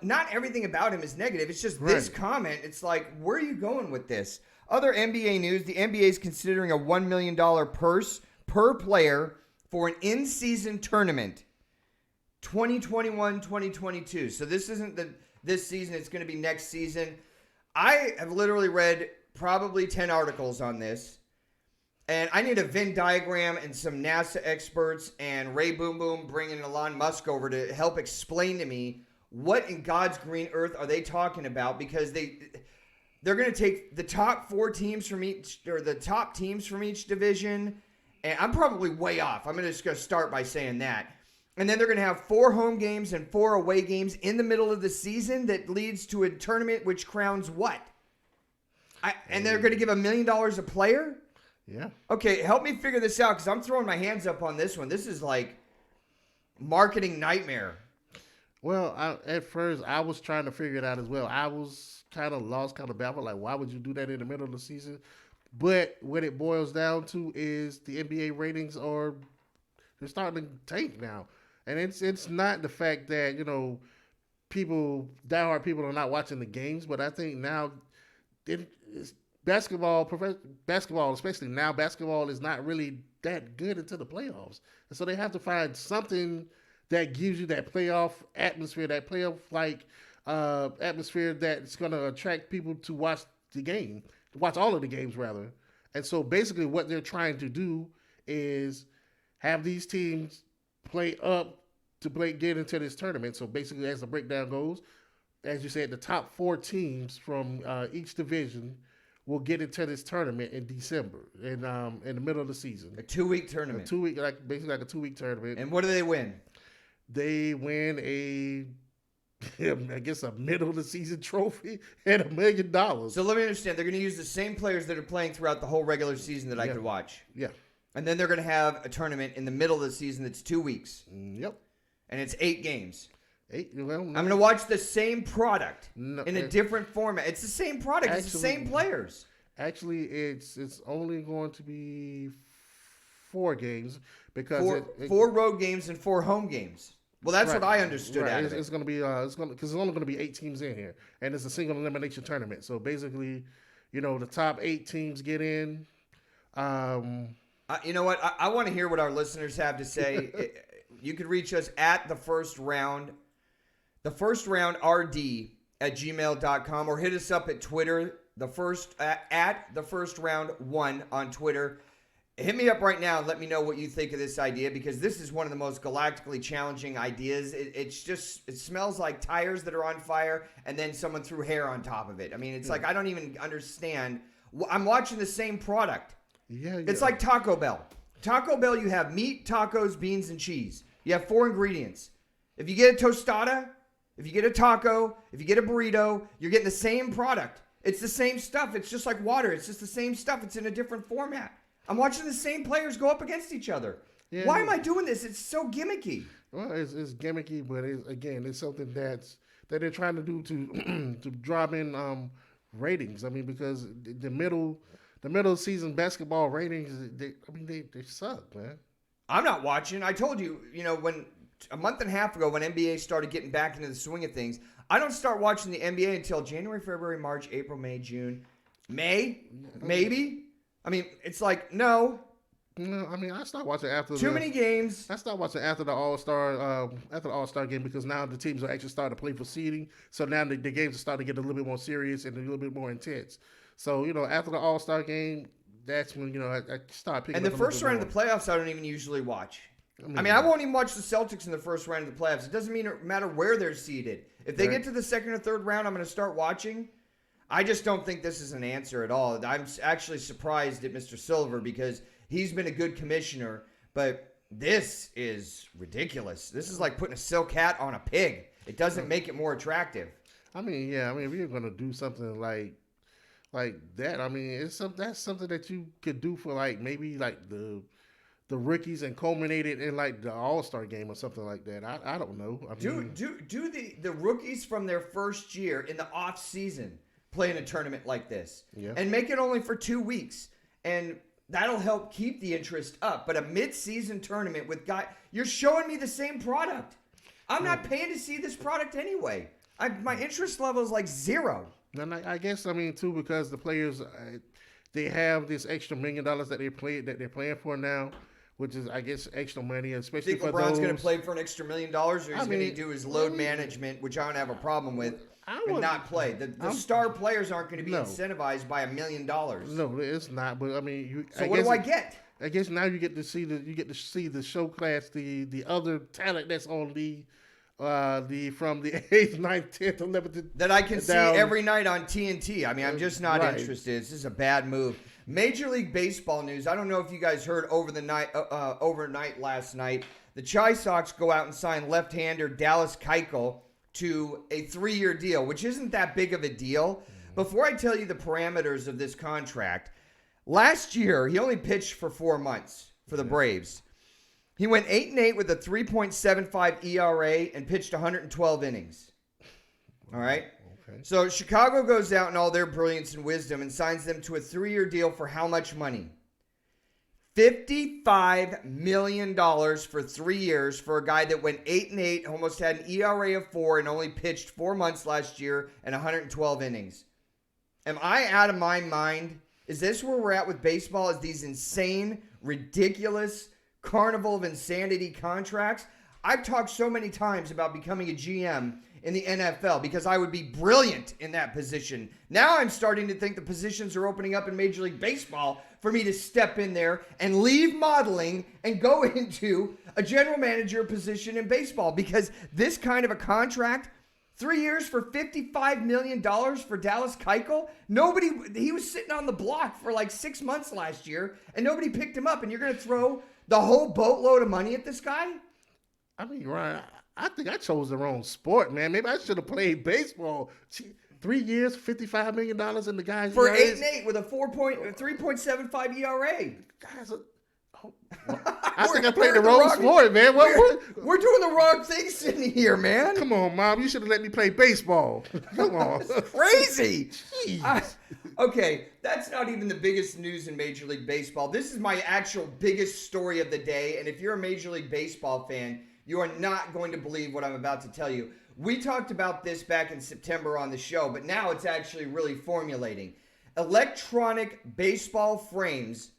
not everything about him is negative. It's just this comment. It's like, where are you going with this? Other NBA news: the NBA is considering a $1 million purse per player for an in-season tournament. 2021-2022. So this isn't this season. It's going to be next season. I have literally read probably 10 articles on this. And I need a Venn diagram and some NASA experts and Ray Boom Boom bringing Elon Musk over to help explain to me what in God's green earth are they talking about, because they're going to take the top 4 teams from each, or the top teams from each division. And I'm probably way off. I'm just going to start by saying that. And then they're going to have 4 home games and 4 away games in the middle of the season that leads to a tournament which crowns what? And they're going to give $1 million a player? Yeah. Okay, help me figure this out because I'm throwing my hands up on this one. This is like marketing nightmare. Well, at first, I was trying to figure it out as well. I was kind of lost, kind of baffled. Like, why would you do that in the middle of the season? But what it boils down to is the NBA ratings they're starting to tank now. And it's not the fact that, diehard people are not watching the games, but I think now basketball, especially now, basketball is not really that good into the playoffs. And so they have to find something that gives you that playoff atmosphere, that playoff-like atmosphere that's going to attract people to watch the game, to watch all of the games, rather. And so basically what they're trying to do is have these teams play up to get into this tournament. So basically, as the breakdown goes, as you said, the top 4 teams from each division will get into this tournament in December, in the middle of the season. A 2-week tournament. Basically like a 2-week tournament. And what do they win? They win I guess a middle of the season trophy and $1 million. So let me understand. They're going to use the same players that are playing throughout the whole regular season that I could watch. Yeah. And then they're going to have a tournament in the middle of the season that's 2 weeks. Yep. And it's 8 games. Well, no. I'm going to watch the same product in a different format. It's the same product. It's the same players. Actually, it's only going to be 4 games because 4 road games and 4 home games. Well, that's what I understood out of it. It's going to be because it's only going to be 8 teams in here, and it's a single elimination tournament. So basically, the top 8 teams get in. You know what? I want to hear what our listeners have to say. You can reach us at the first round RD@gmail.com, or hit us up at Twitter, at the first round 1 on Twitter. Hit me up right now and let me know what you think of this idea, because this is one of the most galactically challenging ideas. It smells like tires that are on fire and then someone threw hair on top of it. I mean, it's like I don't even understand. I'm watching the same product. Yeah. It's like Taco Bell. Taco Bell, you have meat, tacos, beans, and cheese. You have 4 ingredients. If you get a tostada, if you get a taco, if you get a burrito, you're getting the same product. It's the same stuff. It's just like water. It's just the same stuff. It's in a different format. I'm watching the same players go up against each other. Yeah. Why am I doing this? It's so gimmicky. Well, it's gimmicky, but it's something that they're trying to do to drop in ratings. I mean, because the middle season basketball ratings, they suck, man. I'm not watching. I told you, when a month and a half ago when NBA started getting back into the swing of things, I don't start watching the NBA until January, February, March, April, May, June. May? Maybe? I mean, it's like, no. No, I mean, I start watching after too many games. I start watching after the All-Star game, because now the teams are actually starting to play for seeding. So now the games are starting to get a little bit more serious and a little bit more intense. So, after the All-Star game, that's when, I start picking up. And the first round of the playoffs, I don't even usually watch. I mean, I won't even watch the Celtics in the first round of the playoffs. It doesn't matter where they're seeded. If they get to the second or third round, I'm going to start watching. I just don't think this is an answer at all. I'm actually surprised at Mr. Silver, because he's been a good commissioner, but this is ridiculous. This is like putting a silk hat on a pig. It doesn't make it more attractive. I mean, if you're going to do something like that, I mean, that's something that you could do for maybe the rookies and culminate it in the All-Star game or something like that. I don't know. I mean, do the rookies from their first year in the off season play in a tournament like this, and make it only for 2 weeks, and that'll help keep the interest up. But a mid-season tournament with you're showing me the same product. I'm not paying to see this product anyway. My interest level is like 0. And I guess, too, because the players, they have this extra $1 million that they're playing for now, which is, I guess, extra money, especially for those. LeBron's going to play for an extra $1 million, or he's going to do his load management, which I don't have a problem with, and not play. The star players aren't going to be incentivized by $1 million. No, it's not. But I mean, what do I get? I guess now you get to see the show class, the other talent that's on the From the 8th, 9th, 10th, 11th. That I can see down. every night on TNT. I mean, I'm just not Right. interested. This is a bad move. Major League Baseball news. I don't know if you guys heard overnight last night. The Chi Sox go out and sign left-hander Dallas Keuchel to a 3-year deal, which isn't that big of a deal. Before I tell you the parameters of this contract, last year he only pitched for 4 months for the Braves. He went 8-8 with a 3.75 ERA and pitched 112 innings. All right? Okay. So Chicago goes out in all their brilliance and wisdom and signs them to a 3-year deal for how much money? $55 million for 3 years for a guy that went 8-8, almost had an ERA of 4, and only pitched 4 months last year and 112 innings. Am I out of my mind? Is this where we're at with baseball? Is these insane, ridiculous carnival of insanity contracts? I've talked so many times about becoming a GM in the NFL because I would be brilliant in that position. Now I'm starting to think the positions are opening up in Major League Baseball for me to step in there and leave modeling and go into a general manager position in baseball, because this kind of a contract, 3 years for $55 million for Dallas Keuchel, he was sitting on the block for like 6 months last year and nobody picked him up, and you're going to throw the whole boatload of money at this guy? I mean, Ryan, I think I chose the wrong sport, man. Maybe I should have played baseball. 3 years, $55 million in the guy's For ERAs. 8-8 with a 3.75 ERA. Guys, I think I played the wrong sport, man. We're doing the wrong thing sitting here, man. Come on, Mom. You should have let me play baseball. Come on. Crazy. Okay, that's not even the biggest news in Major League Baseball. This is my actual biggest story of the day, and if you're a Major League Baseball fan, you are not going to believe what I'm about to tell you. We talked about this back in September on the show, but now it's actually really formulating. Electronic baseball frames,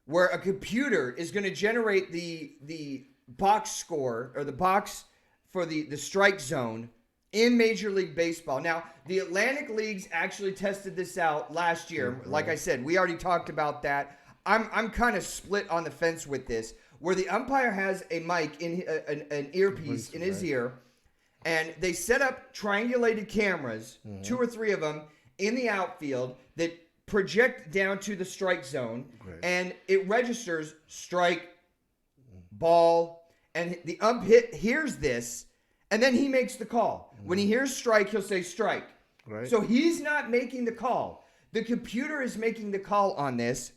where a computer is going to generate the box score, or the box for the strike zone in Major League Baseball. Now, the Atlantic Leagues actually tested this out last year. Like I said, we already talked about that. I'm kind of split on the fence with this, where the umpire has a mic in an earpiece in his ear, and they set up triangulated cameras, 2 or 3 of them, in the outfield that project down to the strike zone, and it registers strike, ball, and the ump hears this, and then he makes the call. When he hears strike, he'll say strike. So he's not making the call. The computer is making the call on this.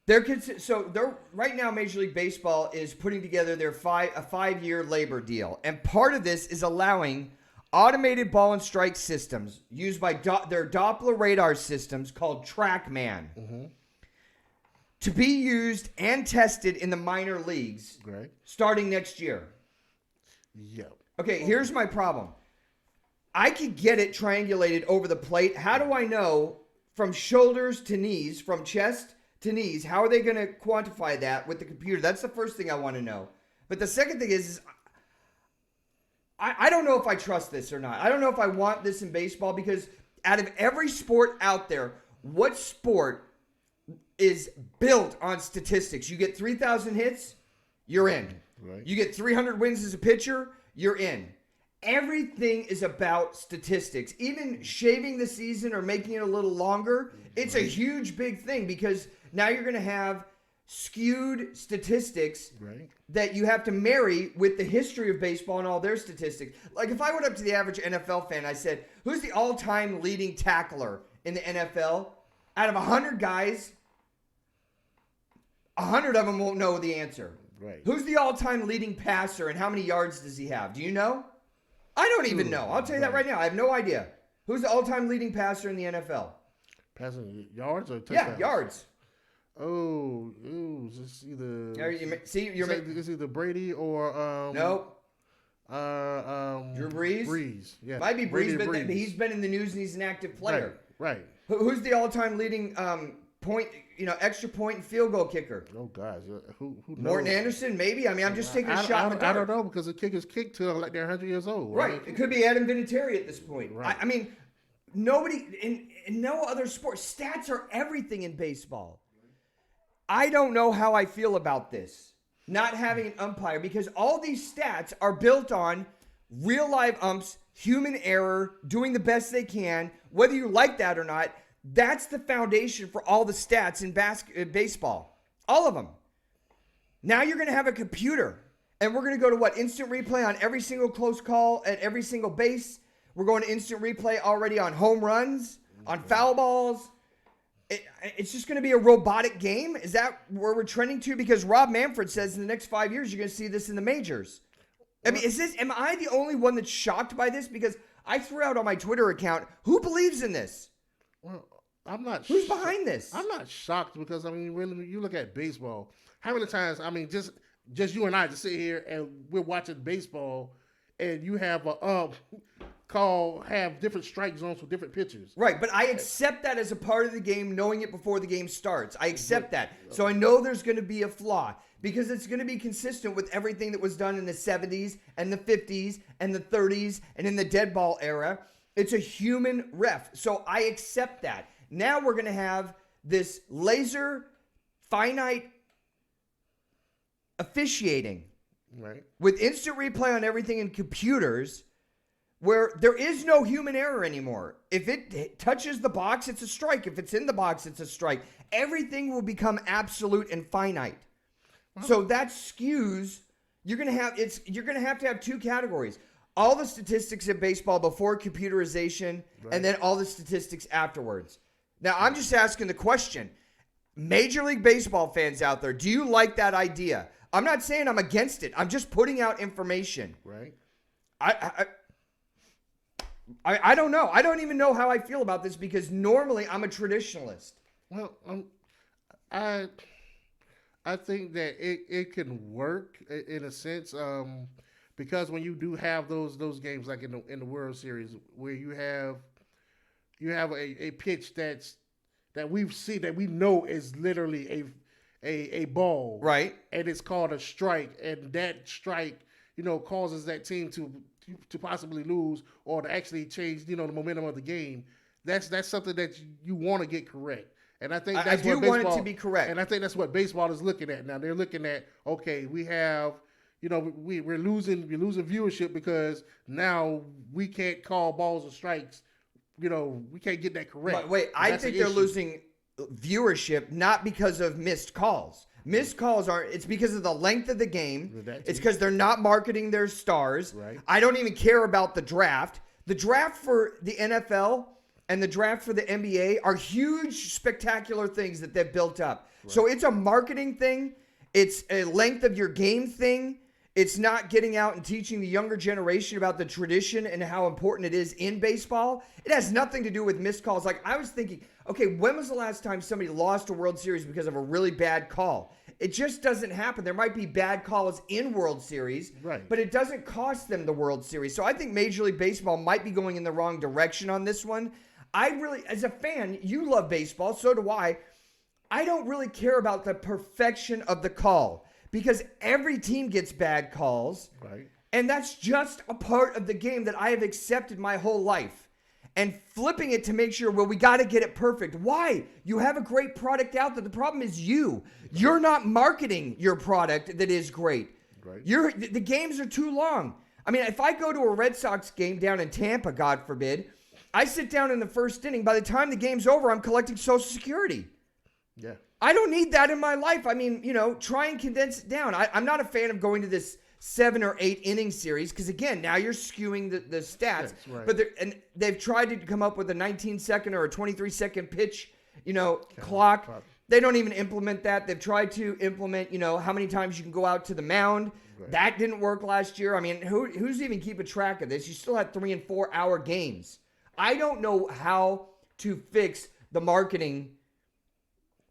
Right now, Major League Baseball is putting together a 5-year labor deal, and part of this is allowing automated ball and strike systems used by their Doppler radar systems called TrackMan to be used and tested in the minor leagues starting next year. Yep. Okay, here's my problem. I could get it triangulated over the plate. How do I know from shoulders to knees, from chest to knees? How are they going to quantify that with the computer? That's the first thing I want to know. But the second thing is I don't know if I trust this or not. I don't know if I want this in baseball, because out of every sport out there, what sport is built on statistics? You get 3,000 hits, you're in. You get 300 wins as a pitcher, you're in. Everything is about statistics. Even shaving the season or making it a little longer, it's a huge, big thing, because now you're going to have skewed statistics that you have to marry with the history of baseball and all their statistics. Like, if I went up to the average NFL fan, I said, who's the all-time leading tackler in the NFL? Out of 100 guys, 100 of them won't know the answer. Who's the all-time leading passer, and how many yards does he have? Do you know? I don't even know. I'll tell you that right now. I have no idea. Who's the all-time leading passer in the NFL? Passing yards or touchdowns? Yeah, yards. It's either it's either Brady or nope. Drew Brees. Yeah, might be Brees, but Brees. He's been in the news and he's an active player. Right. Who's the all-time leading point? Extra point and field goal kicker. Oh gosh, who knows? Morton Anderson, maybe. I mean, I'm just taking a shot. I don't know, because the kickers kick till like they're 100 years old. Right. It could be Adam Vinatieri at this point. I mean, nobody in no other sport. Stats are everything in baseball. I don't know how I feel about this. not having an umpire, because all these stats are built on real live umps, human error, doing the best they can, whether you like that or not. That's the foundation for all the stats in baseball. All of them. Now you're going to have a computer, and we're going to go to what? Instant replay on every single close call at every single base. We're going to instant replay already on home runs, on foul balls. It's just going to be a robotic game? Is that where we're trending to? Because Rob Manfred says in the next 5 years, you're going to see this in the majors. I mean, am I the only one that's shocked by this? Because I threw out on my Twitter account, who believes in this? Well, I'm not. Who's behind this? I'm not shocked because I mean, when you look at baseball, how many times? I mean, just you and I just sit here and we're watching baseball, and you have a have different strike zones for different pitchers. Right, but I accept that as a part of the game, knowing it before the game starts. I accept that. So I know there's going to be a flaw because it's going to be consistent with everything that was done in the 70s and the 50s and the 30s and in the dead ball era. It's a human ref. So I accept that. Now we're going to have this laser finite officiating, right, with instant replay on everything in computers, where there is no human error anymore. If it touches the box, it's a strike. If it's in the box, it's a strike. Everything will become absolute and finite. So that skews. You're gonna have to have two categories: all the statistics in baseball before computerization, and then all the statistics afterwards. Now, I'm just asking the question: Major League Baseball fans out there, do you like that idea? I'm not saying I'm against it. I'm just putting out information. Right. I don't know. I don't even know how I feel about this because normally I'm a traditionalist. Well, I think that it can work in a sense because when you do have those games like in the World Series where you have a pitch that we've seen that we know is literally a ball, right? And it's called a strike, and that strike, causes that team to possibly lose or to actually change, the momentum of the game. That's something that you want to get correct. And I think that's what baseball, want it to be correct. And I think that's what baseball is looking at now. They're looking at, okay, we have, we're losing viewership because now we can't call balls or strikes. We can't get that correct. But wait, I think they're losing viewership not because of missed calls. Missed calls it's because of the length of the game. It's because they're not marketing their stars. Right. I don't even care about the draft. The draft for the NFL and the draft for the NBA are huge, spectacular things that they've built up. Right. So it's a marketing thing. It's a length of your game thing. It's not getting out and teaching the younger generation about the tradition and how important it is in baseball. It has nothing to do with missed calls. Like, I was thinking, okay, when was the last time somebody lost a World Series because of a really bad call? It just doesn't happen. There might be bad calls in World Series, right, but it doesn't cost them the World Series. So I think Major League Baseball might be going in the wrong direction on this one. I really, as a fan, you love baseball, so do I. I don't really care about the perfection of the call because every team gets bad calls. Right. And that's just a part of the game that I have accepted my whole life. And flipping it to make sure, well, we got to get it perfect. Why? You have a great product out there. The problem is you. You're not marketing your product that is great. Right. The games are too long. I mean, if I go to a Red Sox game down in Tampa, God forbid, I sit down in the first inning. By the time the game's over, I'm collecting Social Security. Yeah. I don't need that in my life. I mean, try and condense it down. I'm not a fan of going to this 7 or 8 inning series because, again, now you're skewing the stats. Right. But they've tried to come up with a 19-second or a 23-second pitch, clock. They don't even implement that. They've tried to implement, how many times you can go out to the mound. Right. That didn't work last year. I mean, who's even keeping track of this? You still had 3 and 4 hour games. I don't know how to fix the marketing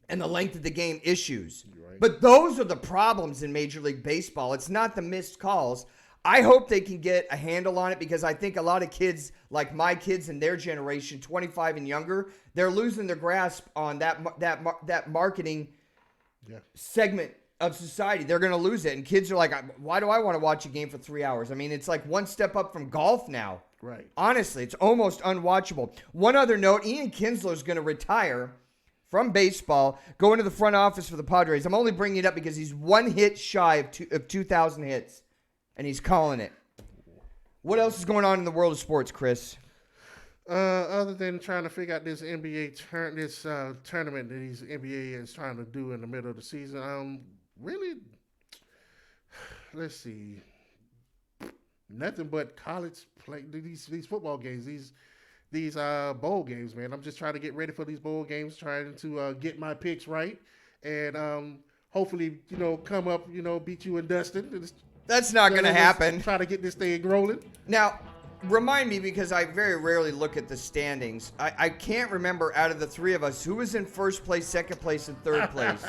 and the length of the game issues. Right. But those are the problems in Major League Baseball. It's not the missed calls. I hope they can get a handle on it because I think a lot of kids, like my kids and their generation, 25 and younger, they're losing their grasp on that marketing segment of society. They're going to lose it. And kids are like, why do I want to watch a game for 3 hours? I mean, it's like one step up from golf now. Right. Honestly, it's almost unwatchable. One other note, Ian Kinsler is going to retire from baseball going to the front office for the Padres. I'm only bringing it up because he's 1 hit shy of 2,000 hits, and he's calling it. What else is going on in the world of sports, Chris? Other than trying to figure out this NBA tournament that these NBA is trying to do in the middle of the season, really, let's see, nothing but college play these football games, these bowl games, man. I'm just trying to get ready for these bowl games, trying to get my picks right, and hopefully, come up, beat you and Dustin. That's not going to happen. Try to get this thing rolling. Now, remind me, because I very rarely look at the standings. I can't remember out of the three of us who was in first place, second place, and third place.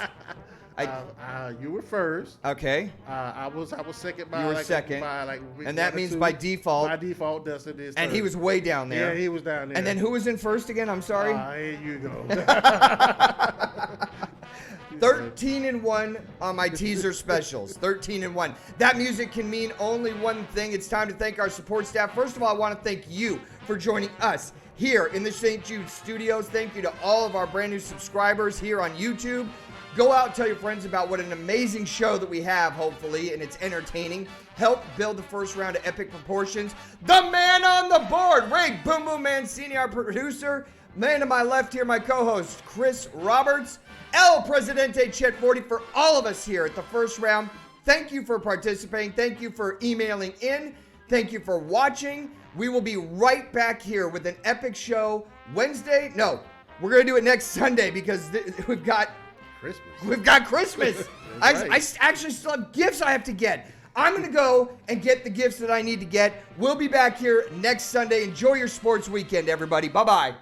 You were first. Okay. I was second by. You were like, second. by like and that means by default. By default, Dustin is. And third. he was way down there. Yeah, he was down there. And then who was in first again? I'm sorry. Here you go. 13-1 on my teaser specials. 13-1. That music can mean only one thing. It's time to thank our support staff. First of all, I want to thank you for joining us here in the St. Jude studios. Thank you to all of our brand new subscribers here on YouTube. Go out and tell your friends about what an amazing show that we have, hopefully, and it's entertaining. Help build the first round of epic proportions. The man on the board, Ray Boom Boom Mancini, our producer. Man to my left here, my co-host, Chris Roberts. El Presidente Chet 40 for all of us here at the first round. Thank you for participating. Thank you for emailing in. Thank you for watching. We will be right back here with an epic show Wednesday. No, we're going to do it next Sunday because we've got Christmas. We've got Christmas. Right. I actually still have gifts I have to get. I'm going to go and get the gifts that I need to get. We'll be back here next Sunday. Enjoy your sports weekend, everybody. Bye-bye.